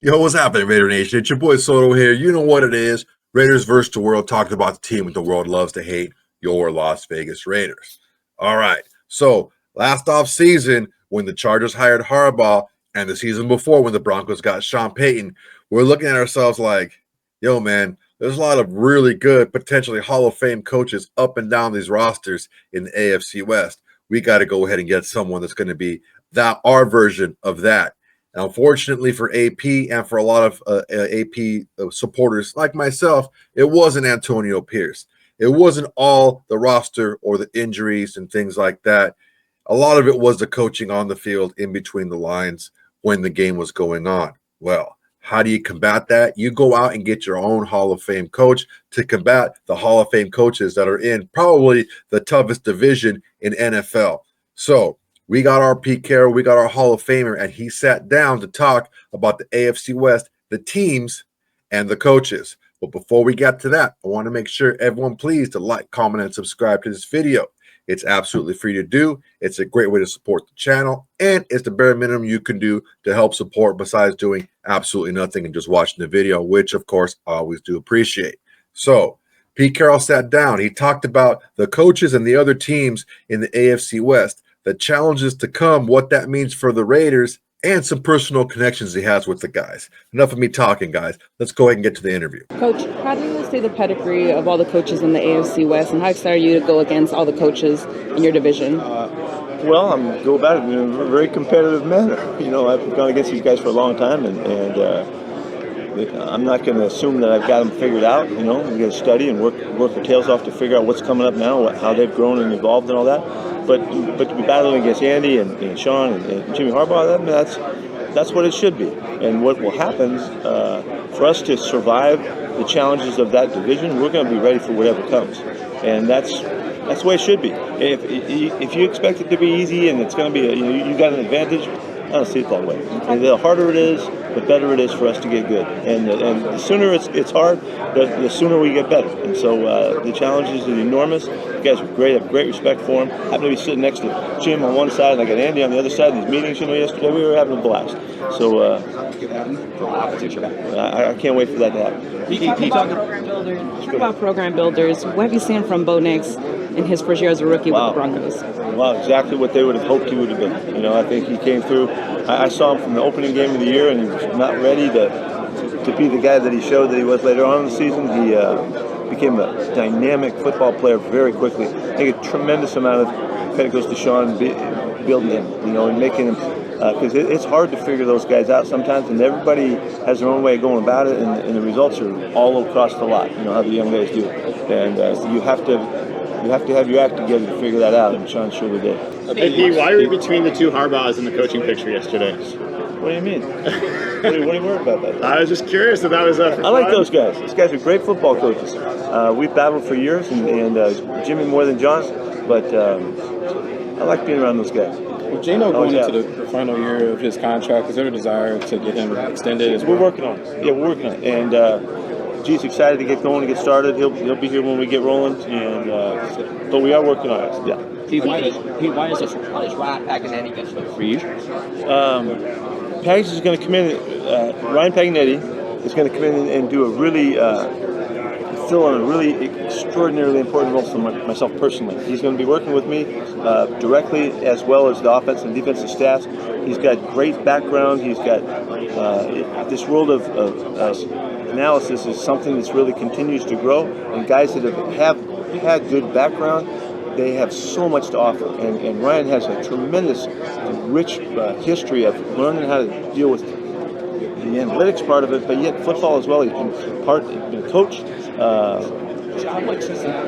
Yo, what's happening, Raider Nation? It's your boy Soto here. You know what it is. Raiders versus the world, talking about the team that the world loves to hate, your Las Vegas Raiders. All right. So last off season, when the Chargers hired Harbaugh, and the season before when the Broncos got Sean Payton, we're looking at ourselves like, yo, man, there's a lot of really good, potentially Hall of Fame coaches up and down these rosters in the AFC West. We got to go ahead and get someone that's going to be our version of that. Unfortunately for AP and for a lot of AP supporters like myself, it wasn't Antonio Pierce. It wasn't all the roster or the injuries and things like that. A lot of it was the coaching on the field in between the lines when the game was going on. Well, how do you combat that? You go out and get your own Hall of Fame coach to combat the Hall of Fame coaches that are in probably the toughest division in NFL. So we got our Pete Carroll, we got our Hall of Famer, and he sat down to talk about the AFC West, the teams, and the coaches. But before we get to that, I want to make sure everyone please to like, comment, and subscribe to this video. It's absolutely free to do. It's a great way to support the channel, and it's the bare minimum you can do to help support besides doing absolutely nothing and just watching the video, which, of course, I always do appreciate. So Pete Carroll sat down. He talked about the coaches and the other teams in the AFC West, the challenges to come, what that means for the Raiders, and some personal connections he has with the guys. Enough of me talking, guys. Let's go ahead and get to the interview. Coach, how do you say the pedigree of all the coaches in the AFC West, and how excited are you to go against all the coaches in your division? Well, I'm go about it in a very competitive manner. You know, I've gone against these guys for a long time, and I'm not going to assume that I've got them figured out. You know, we got to study and work our tails off to figure out what's coming up now, how they've grown and evolved and all that. But to be battling against Andy and Sean and Jimmy Harbaugh, that's what it should be. And what will happen for us to survive the challenges of that division, we're going to be ready for whatever comes. And that's the way it should be. If you expect it to be easy and it's going to be you got an advantage, I don't see it that way. And the harder it is, the better it is for us to get good. And the sooner it's hard, the sooner we get better. And so the challenges are enormous. You guys are great. I have great respect for them. I happen to be sitting next to Jim on one side, and I got Andy on the other side. In these meetings, yesterday we were having a blast. So I can't wait for that to happen. Talk about program builders. What have you seen from Bo Nix in his first year as a rookie with the Broncos? Wow, exactly what they would have hoped he would have been. You know, I think he came through. I saw him from the opening game of the year, and he was not ready to be the guy that he showed that he was later on in the season. He became a dynamic football player very quickly. I think a tremendous amount of credit goes to Sean building him, and making him, because it's hard to figure those guys out sometimes, and everybody has their own way of going about it, and the results are all across the lot, how the young guys do. And so you have to have your act together to figure that out, and Sean surely did. Hey, why were you between the two Harbaughs in the coaching picture yesterday? What do you mean? What are you worried about that? I was just curious if that was I like those guys. Those guys are great football coaches. We've battled for years, and Jimmy more than John, but I like being around those guys. Well, Geno going into the final year of his contract, is there a desire to get him extended as well? We're working on it. Yeah, we're working on it. And G's excited to get going and get started. He'll be here when we get rolling, and but we are working on it. Yeah. Why is Ryan Paganetti going to for you? Pags is going to come in. Ryan Paganetti is going to come in and do a really fill in a really extraordinarily important role for myself personally. He's going to be working with me directly, as well as the offensive and defensive staffs. He's got great background. He's got this world of analysis is something that's really continues to grow. And guys that have had good background, they have so much to offer. And Ryan has a tremendous, rich history of learning how to deal with the analytics part of it, but yet football as well. He's been a coach.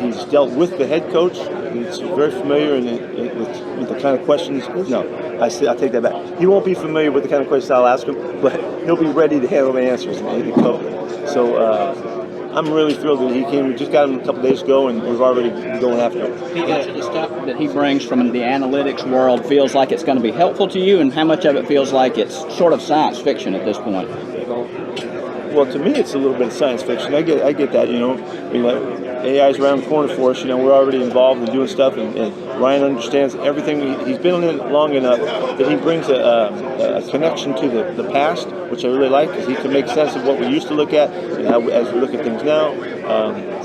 He's dealt with the head coach. He's very familiar with the kind of questions. No, I take that back. He won't be familiar with the kind of questions I'll ask him, but he'll be ready to handle the answers and cover it. So I'm really thrilled that he came. We just got him a couple days ago, and we've already been going after him. Much of the stuff that he brings from the analytics world feels like it's going to be helpful to you, and how much of it feels like it's sort of science fiction at this point? Well, to me, it's a little bit of science fiction. I get that. I mean, like, AI's around the corner for us. We're already involved in doing stuff, and Ryan understands everything. He's been in it long enough that he brings a connection to the past, which I really like, because he can make sense of what we used to look at and how, as we look at things now.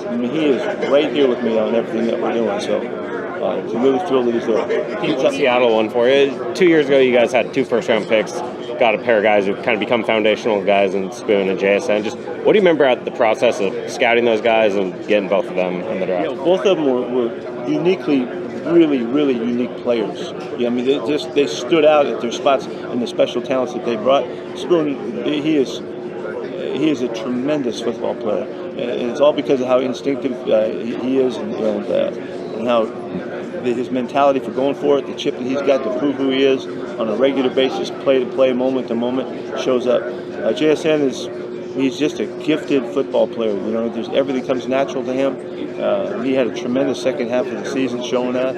I mean, he is right here with me on everything that we're doing. So I'm really thrilled that he's there. Here's a Seattle one for you. 2 years ago, you guys had 2 first-round picks. Got a pair of guys who kind of become foundational guys in Spoon and JSN. Just what do you remember at the process of scouting those guys and getting both of them in the draft? Both of them were uniquely, really, really unique players. I mean, they stood out at their spots and the special talents that they brought. Spoon, he is a tremendous football player, and it's all because of how instinctive he is and how his mentality for going for it, the chip that he's got to prove who he is on a regular basis, play to play, moment to moment, shows up. JSN he's just a gifted football player. Everything comes natural to him. He had a tremendous second half of the season showing that.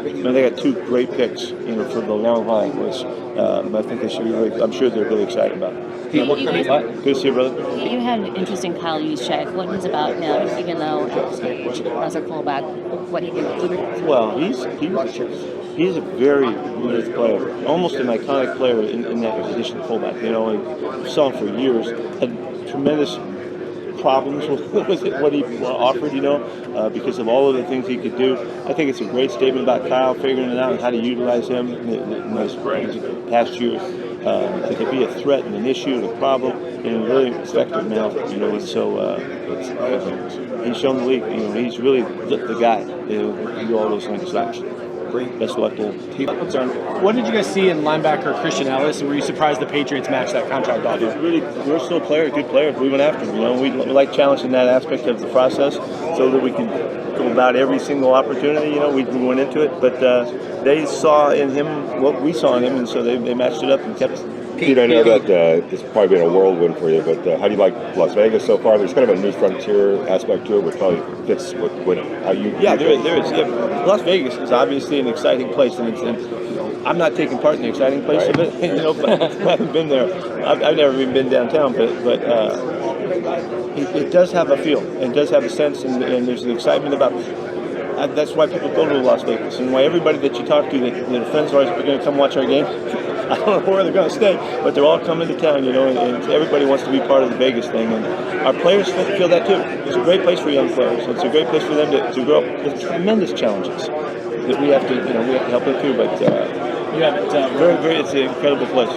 They got 2 great picks, for the long haul, which I think they should be I'm sure they're really excited about. Good to see you, brother. You had an interesting Kyle Juszczyk. What was about him, even though as a fullback, what he did? Well, he's a very unique player, almost an iconic player in that position, fullback. I saw him for years. Had tremendous problems with what he offered, because of all of the things he could do. I think it's a great statement about Kyle figuring it out and how to utilize him in those past years. It could be a threat and an issue and a problem in a really effective manner, and so he's shown the league, he's really the guy to do all those things. Best of luck to him. What did you guys see in linebacker Christian Ellis, and were you surprised the Patriots matched that contract offer? He's a really versatile player, good player. We went after him. We like challenging that aspect of the process so that we can go about every single opportunity. We went into it, but they saw in him what we saw in him, and so they matched it up and kept it. Pete, I know that it's probably been a whirlwind for you, but how do you like Las Vegas so far? There's kind of a new frontier aspect to it, which probably fits with how you. Yeah, there is. Yeah. Las Vegas is obviously an exciting place, and I'm not taking part in the exciting place of it, but I haven't been there. I've never even been downtown, but it does have a feel, and does have a sense, and there's an excitement about it. That's why people go to Las Vegas, and why everybody that you talk to, the fans are always going to come watch our game. I don't know where they're going to stay, but they're all coming to town, and everybody wants to be part of the Vegas thing. And our players feel that too. It's a great place for young players. It's a great place for them to grow up with tremendous challenges that we have to help them through. But it's an incredible place.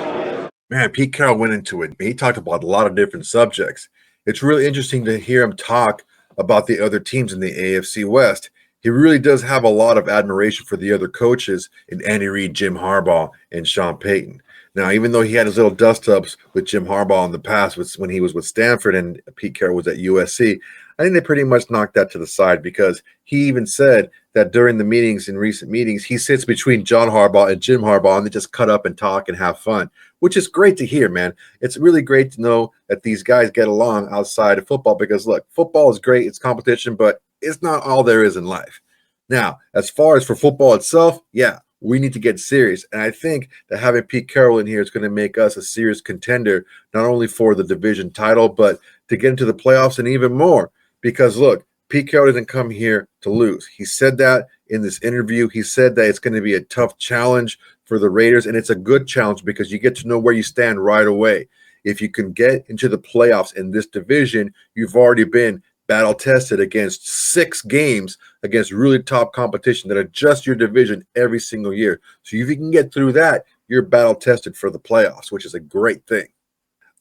Man, Pete Carroll went into it. He talked about a lot of different subjects. It's really interesting to hear him talk about the other teams in the AFC West. He really does have a lot of admiration for the other coaches in Andy Reid, Jim Harbaugh, and Sean Payton. Now, even though he had his little dust-ups with Jim Harbaugh in the past when he was with Stanford and Pete Carroll was at USC, I think they pretty much knocked that to the side, because he even said that during the meetings, in recent meetings, he sits between John Harbaugh and Jim Harbaugh, and they just cut up and talk and have fun, which is great to hear, man. It's really great to know that these guys get along outside of football, because, look, football is great. It's competition, but it's not all there is in life. Now, as far as for football itself, yeah, we need to get serious. And I think that having Pete Carroll in here is going to make us a serious contender, not only for the division title, but to get into the playoffs and even more. Because, look, Pete Carroll didn't come here to lose. He said that in this interview. He said that it's going to be a tough challenge for the Raiders, and it's a good challenge because you get to know where you stand right away. If you can get into the playoffs in this division, you've already been battle tested against 6 games against really top competition that are just your division every single year. So if you can get through that, you're battle tested for the playoffs, which is a great thing.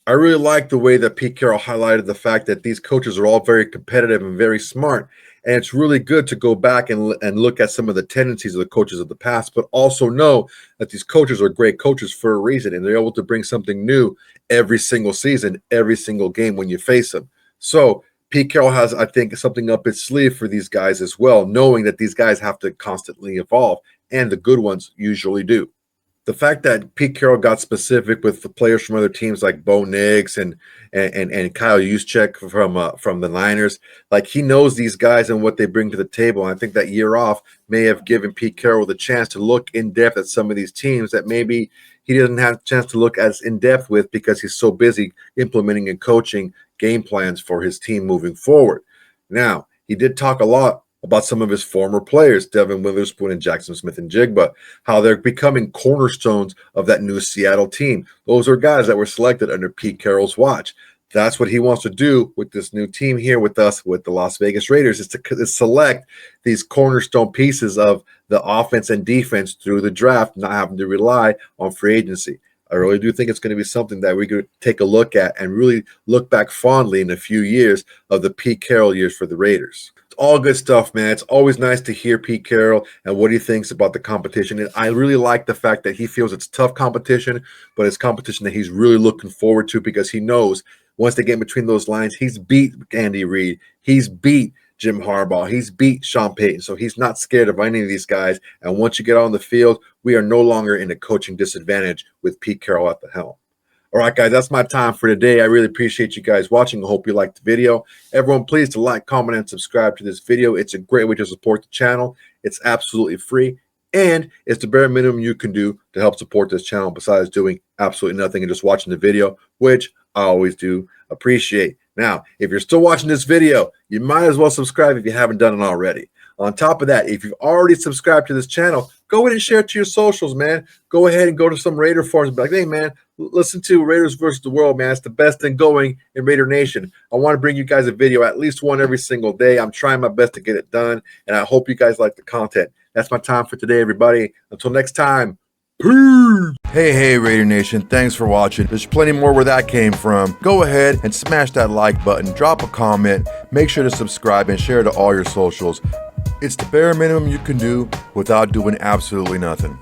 I really like the way that Pete Carroll highlighted the fact that these coaches are all very competitive and very smart. And it's really good to go back and look at some of the tendencies of the coaches of the past, but also know that these coaches are great coaches for a reason, and they're able to bring something new every single season, every single game when you face them. So Pete Carroll has, I think, something up his sleeve for these guys as well, knowing that these guys have to constantly evolve, and the good ones usually do. The fact that Pete Carroll got specific with the players from other teams like Bo Nix and Kyle Juszczyk from the Niners, like, he knows these guys and what they bring to the table. And I think that year off may have given Pete Carroll the chance to look in depth at some of these teams that maybe he doesn't have a chance to look as in depth with because he's so busy implementing and coaching game plans for his team moving forward. Now, he did talk a lot about some of his former players, Devin Witherspoon and Jackson Smith-Njigba, how they're becoming cornerstones of that new Seattle team. Those are guys that were selected under Pete Carroll's watch. That's what he wants to do with this new team here with us, with the Las Vegas Raiders, is to select these cornerstone pieces of the offense and defense through the draft, not having to rely on free agency. I really do think it's going to be something that we could take a look at and really look back fondly in a few years of the Pete Carroll years for the Raiders. It's all good stuff, man. It's always nice to hear Pete Carroll and what he thinks about the competition. And I really like the fact that he feels it's tough competition, but it's competition that he's really looking forward to because he knows once they get between those lines, he's beat Andy Reid. He's beat Jim Harbaugh. He's beat Sean Payton. So he's not scared of any of these guys. And once you get on the field, we are no longer in a coaching disadvantage with Pete Carroll at the helm. All right, guys, that's my time for today. I really appreciate you guys watching. I hope you liked the video. Everyone, please to like, comment, and subscribe to this video. It's a great way to support the channel. It's absolutely free. And it's the bare minimum you can do to help support this channel besides doing absolutely nothing and just watching the video, which I always do appreciate. Now, if you're still watching this video, you might as well subscribe if you haven't done it already. On top of that, if you've already subscribed to this channel, go ahead and share it to your socials, man. Go ahead and go to some Raider forums and be like, hey, man, listen to Raiders versus the World, man. It's the best thing going in Raider Nation. I want to bring you guys a video, at least one every single day. I'm trying my best to get it done, and I hope you guys like the content. That's my time for today, everybody. Until next time, peace. Hey, Raider Nation. Thanks for watching. There's plenty more where that came from. Go ahead and smash that like button. Drop a comment. Make sure to subscribe and share to all your socials. It's the bare minimum you can do without doing absolutely nothing.